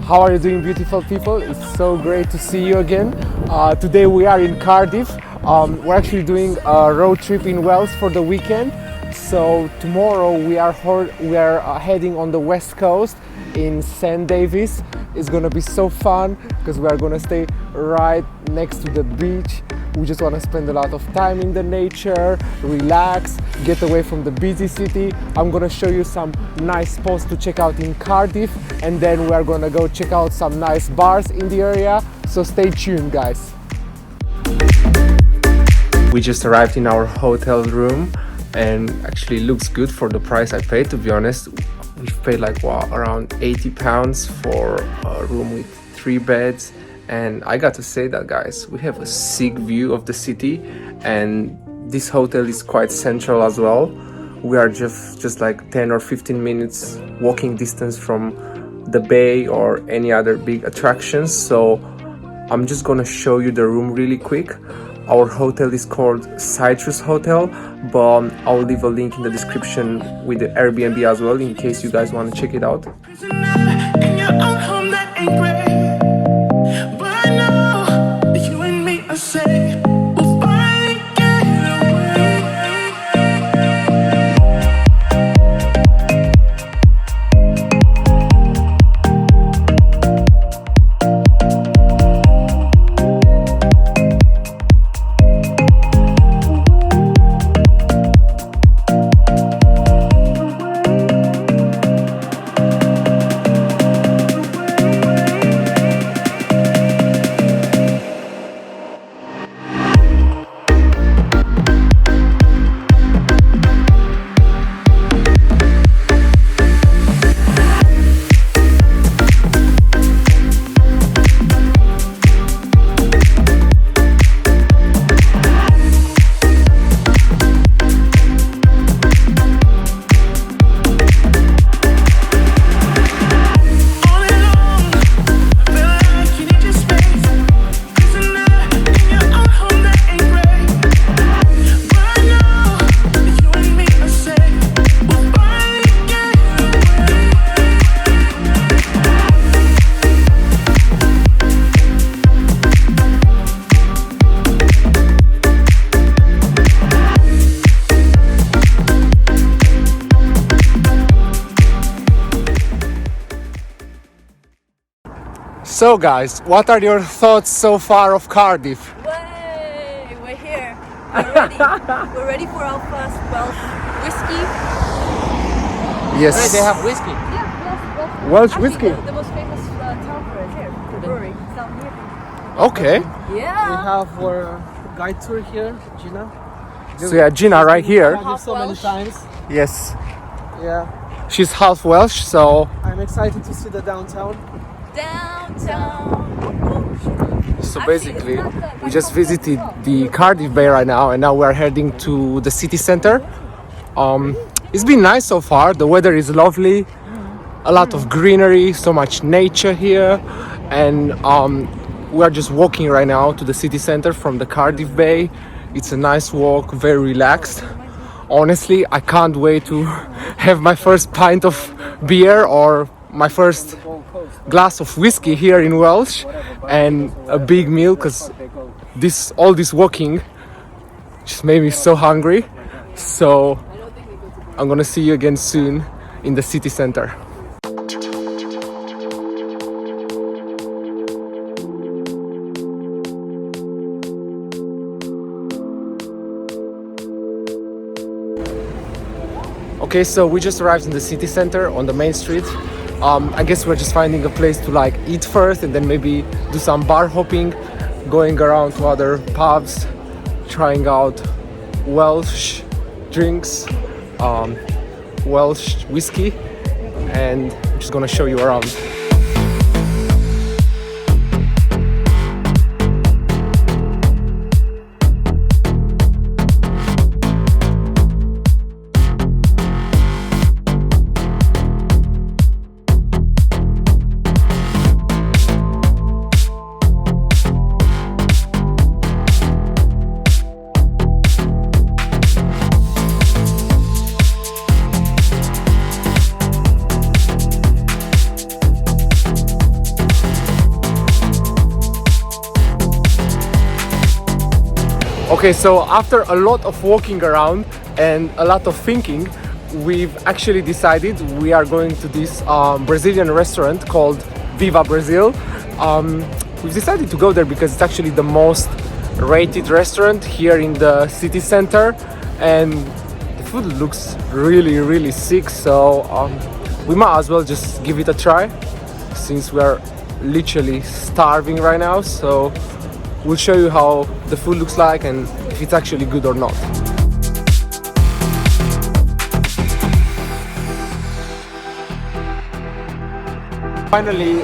How are you doing, beautiful people? It's so great to see you again. Today we are in Cardiff. We're actually doing a road trip in Wales for the weekend. So tomorrow we are heading on the west coast in St. Davis. It's gonna be so fun because we are gonna stay right next to the beach. We just want to spend a lot of time in the nature, relax, get away from the busy city. I'm gonna show you some nice spots to check out in Cardiff, and then we are gonna go check out some nice bars in the area. So stay tuned, guys. We just arrived in our hotel room and actually looks good for the price I paid, to be honest. We've paid like around £80 for a room with 3 beds. And I got to say that, guys, we have a sick view of the city, and this hotel is quite central as well. We are just like 10 or 15 minutes walking distance from the bay or any other big attractions. So I'm just gonna show you the room really quick. Our hotel is called Citrus Hotel, but I'll leave a link in the description with the Airbnb as well in case you guys want to check it out. So guys, what are your thoughts so far of Cardiff? Way, we're here. We're ready. We're ready for our first Welsh whiskey. Yes. Right, they have whiskey. Yeah, Welsh actually, whiskey. The most famous town for it here, the brewery. It's down here. Okay. We Yeah. have our guide tour here, Gina. So yeah, Gina right here. Cardiff so many Welsh. times. Yes. Yeah, She's half Welsh, so I'm excited to see the downtown. Downtown. basically we just visited the Cardiff Bay right now, and now we're heading to the city center. It's been nice so far. The weather is lovely, a lot of greenery, so much nature here, and we're just walking right now to the city center from the Cardiff Bay. It's a nice walk, very relaxed. Honestly, I can't wait to have my first pint of beer or my first glass of whiskey here in Welsh, and a big meal, because all this walking just made me so hungry. So I'm gonna see you again soon in the city center. Okay, so we just arrived in the city center on the main street. I guess we're just finding a place to like eat first, and then maybe do some bar hopping, going around to other pubs, trying out Welsh drinks, Welsh whiskey, and I'm just gonna show you around. Okay, so after a lot of walking around and a lot of thinking, we've actually decided we are going to this Brazilian restaurant called Viva Brazil. We've decided to go there because it's actually the most rated restaurant here in the city center, and the food looks really sick, so we might as well just give it a try since we are literally starving right now. So we'll show you how the food looks like and if it's actually good or not. Finally,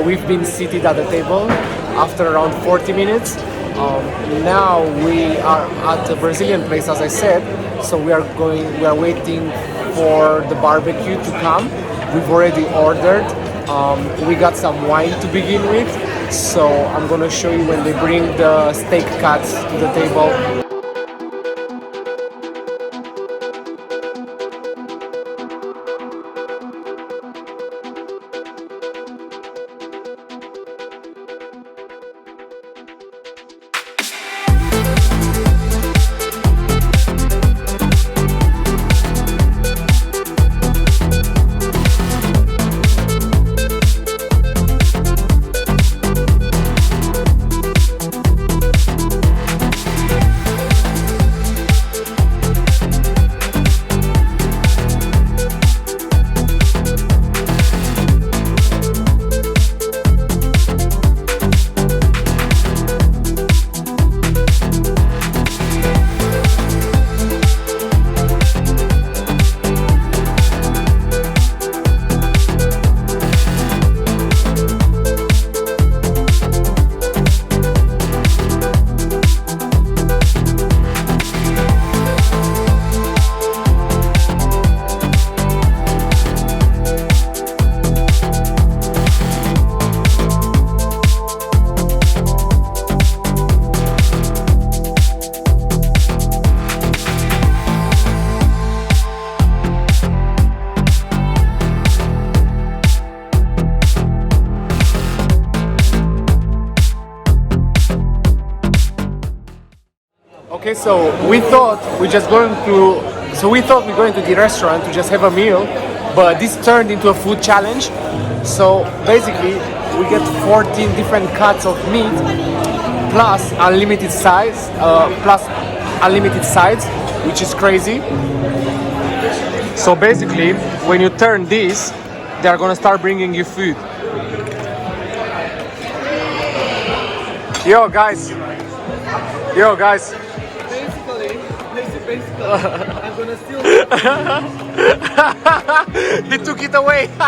we've been seated at the table after around 40 minutes. Now we are at a Brazilian place, as I said, so we are waiting for the barbecue to come. We've already ordered. We got some wine to begin with, so I'm gonna show you when they bring the steak cuts to the table. Okay, so we thought we're going to the restaurant to just have a meal, but this turned into a food challenge. So basically, we get 14 different cuts of meat plus unlimited sides, which is crazy. So basically, when you turn this, they are gonna start bringing you food. Yo guys. Basically, I'm gonna steal. He took it away. So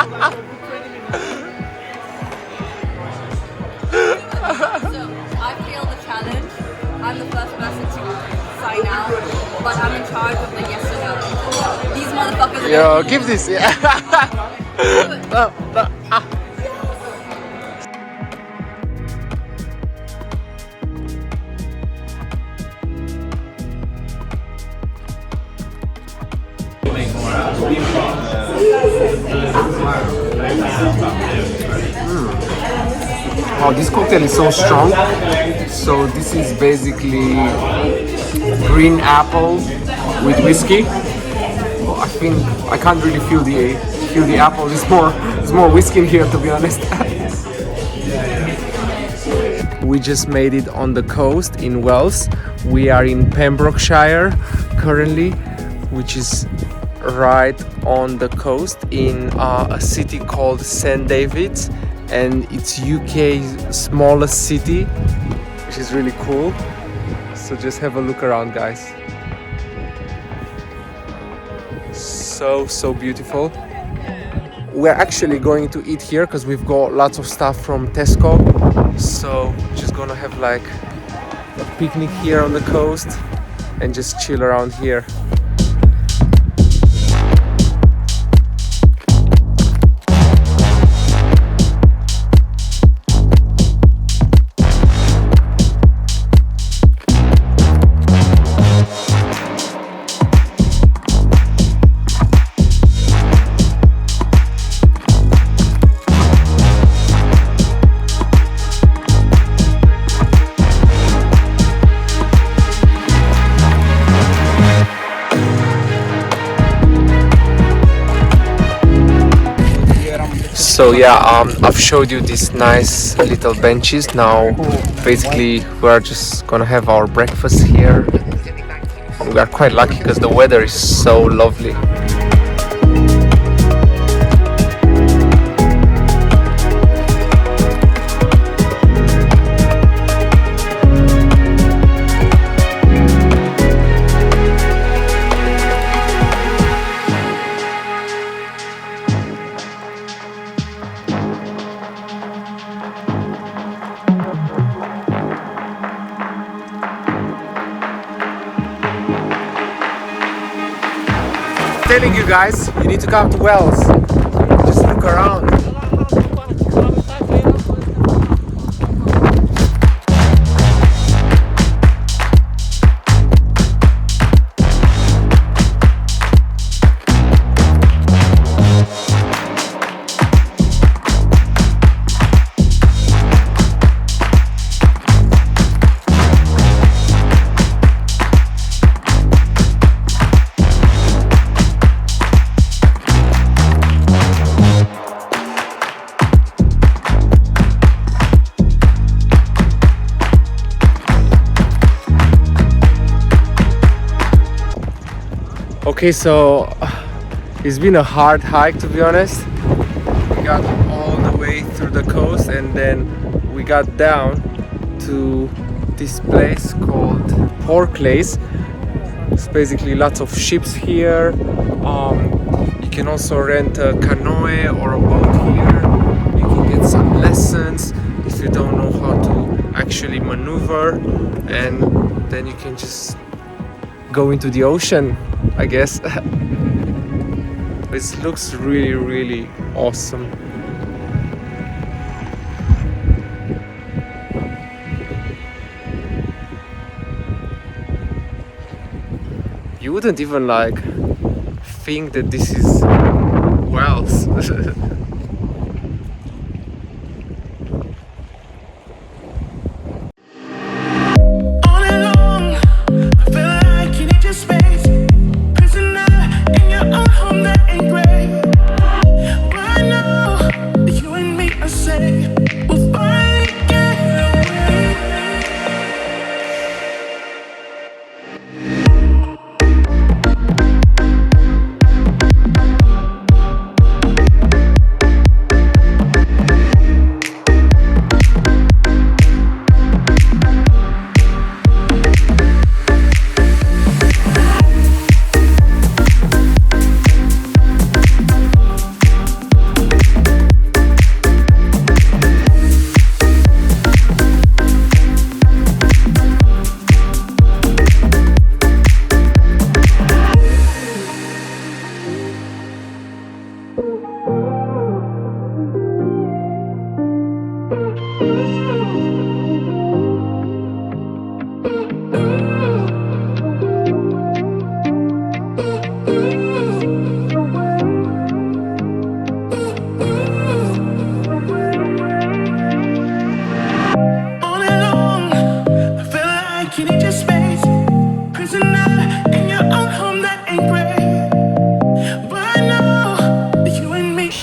I failed the challenge. I'm the first person to sign out, but I'm in charge of the yes or no. These motherfuckers are Yo, give this. Yeah. Oh, this cocktail is so strong. So this is basically green apple with whiskey. Oh, I think I can't really feel the apple. It's more whiskey in here, to be honest. We just made it on the coast in Wales. We are in Pembrokeshire currently, which is right on the coast in a city called St. David's, and it's UK's smallest city, which is really cool. So just have a look around, guys. So beautiful. We're actually going to eat here because we've got lots of stuff from Tesco, so just gonna have like a picnic here on the coast and just chill around here. So yeah, I've showed you these nice little benches. Now basically we are just gonna have our breakfast here. We are quite lucky because the weather is so lovely. Telling you guys, you need to come to Wales. Just look around. Okay, so it's been a hard hike, to be honest. We got all the way through the coast and then we got down to this place called Portlace. It's basically lots of ships here. You can also rent a canoe or a boat here. You can get some lessons if you don't know how to actually maneuver, and then you can just go into the ocean, I guess. This looks really, really awesome. You wouldn't even like think that this is Wales.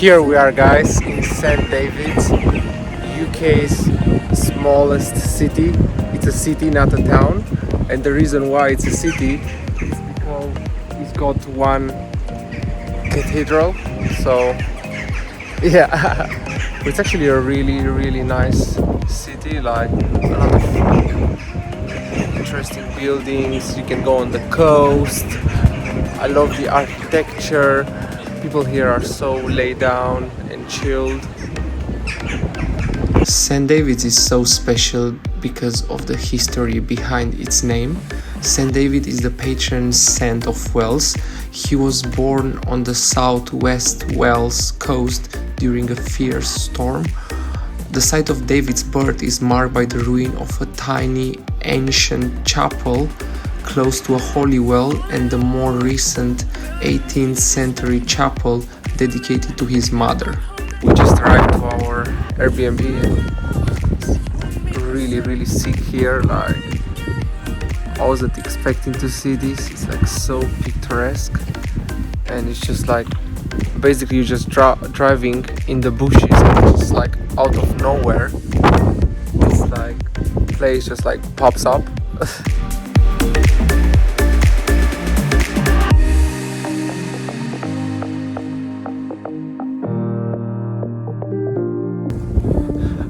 Here we are, guys, in St. David's, UK's smallest city. It's a city, not a town, and the reason why it's a city is because it's got one cathedral. So yeah, it's actually a really, really nice city, like a lot of interesting buildings. You can go on the coast. I love the architecture. People here are so laid down and chilled. St. David's is so special because of the history behind its name. St. David is the patron saint of Wales. He was born on the southwest Wales coast during a fierce storm. The site of David's birth is marked by the ruin of a tiny ancient chapel close to a holy well and the more recent 18th century chapel dedicated to his mother. We just arrived to our Airbnb and it's really sick here. Like, I wasn't expecting to see this. It's like so picturesque and it's just like Basically you're just driving in the bushes and it's like out of nowhere this like place just like pops up.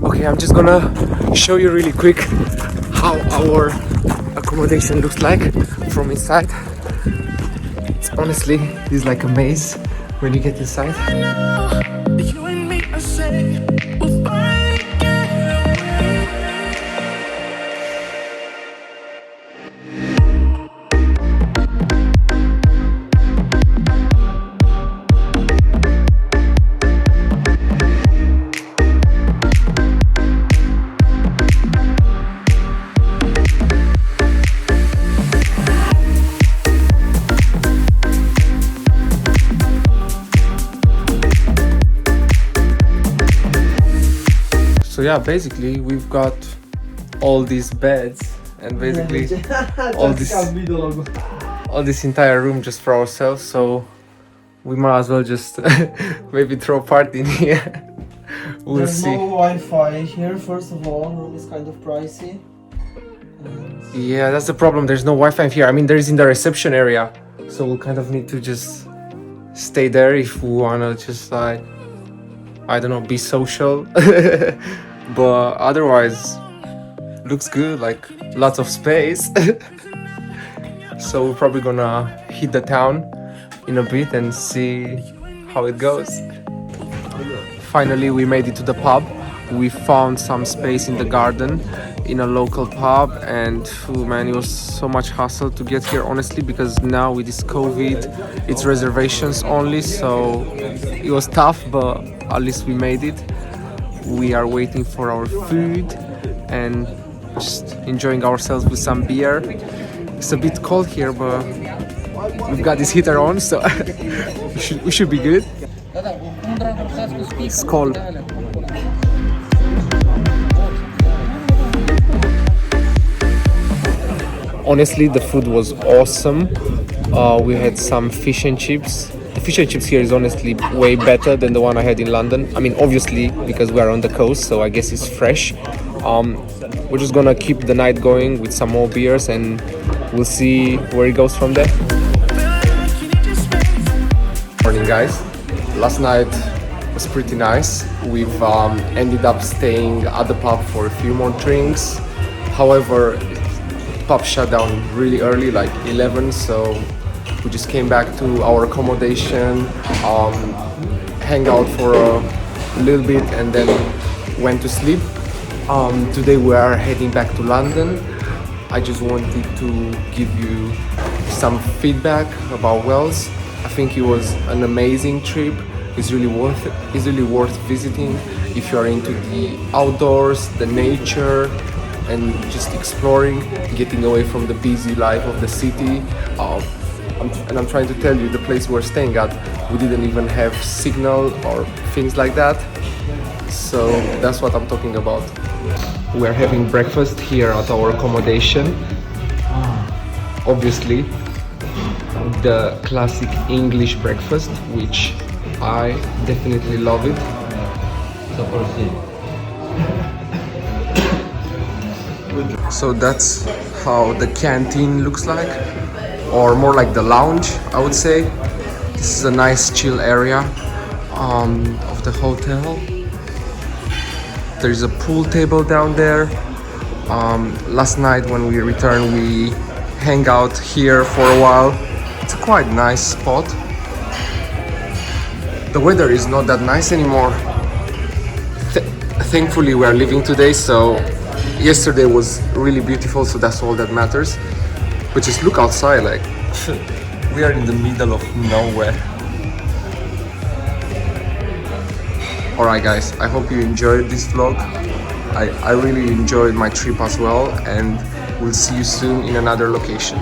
Okay, I'm just gonna show you really quick how our accommodation looks like from inside. It's honestly, it's like a maze when you get inside. You and me, I say, we'll find again. So yeah, basically we've got all these beds and basically all this entire room just for ourselves. So we might as well just maybe throw a party in here. We'll There's see. no Wi-Fi here. First of all, room is kind of pricey. Yeah, that's the problem. There's no Wi-Fi in here. I mean, there is in the reception area, so we'll kind of need to just stay there if we wanna just like, I don't know, be social. But otherwise, looks good. Like lots of space. So we're probably gonna hit the town in a bit and see how it goes. Finally, we made it to the pub. We found some space in the garden in a local pub, and man, it was so much hassle to get here, honestly, because now with this COVID, it's reservations only, so it was tough, but at least we made it. We are waiting for our food and just enjoying ourselves with some beer. It's a bit cold here, but we've got this heater on, so we should be good. It's cold. Honestly, the food was awesome. We had some fish and chips. The fish and chips here is honestly way better than the one I had in London. I mean, obviously, because we are on the coast, so I guess it's fresh. We're just gonna keep the night going with some more beers and we'll see where it goes from there. Morning, guys. Last night was pretty nice. We've ended up staying at the pub for a few more drinks. However, the pub shut down really early, like 11, so we just came back to our accommodation, hang out for a little bit and then went to sleep. Today we are heading back to London. I just wanted to give you some feedback about Wales. I think it was an amazing trip. It's really worth it. It's really worth visiting if you are into the outdoors, the nature, and just exploring, getting away from the busy life of the city. I'm trying to tell you, the place we're staying at, we didn't even have signal or things like that. So that's what I'm talking about. We're having breakfast here at our accommodation. Obviously, the classic English breakfast, which I definitely love it. So that's how the canteen looks like, or more like the lounge, I would say. This is a nice chill area of the hotel. There's a pool table down there. Last night when we returned, we hang out here for a while. It's a quite nice spot. The weather is not that nice anymore. Thankfully we are leaving today, so yesterday was really beautiful, so that's all that matters. But just look outside, like we are in the middle of nowhere. Alright guys, I hope you enjoyed this vlog. I really enjoyed my trip as well, and we'll see you soon in another location.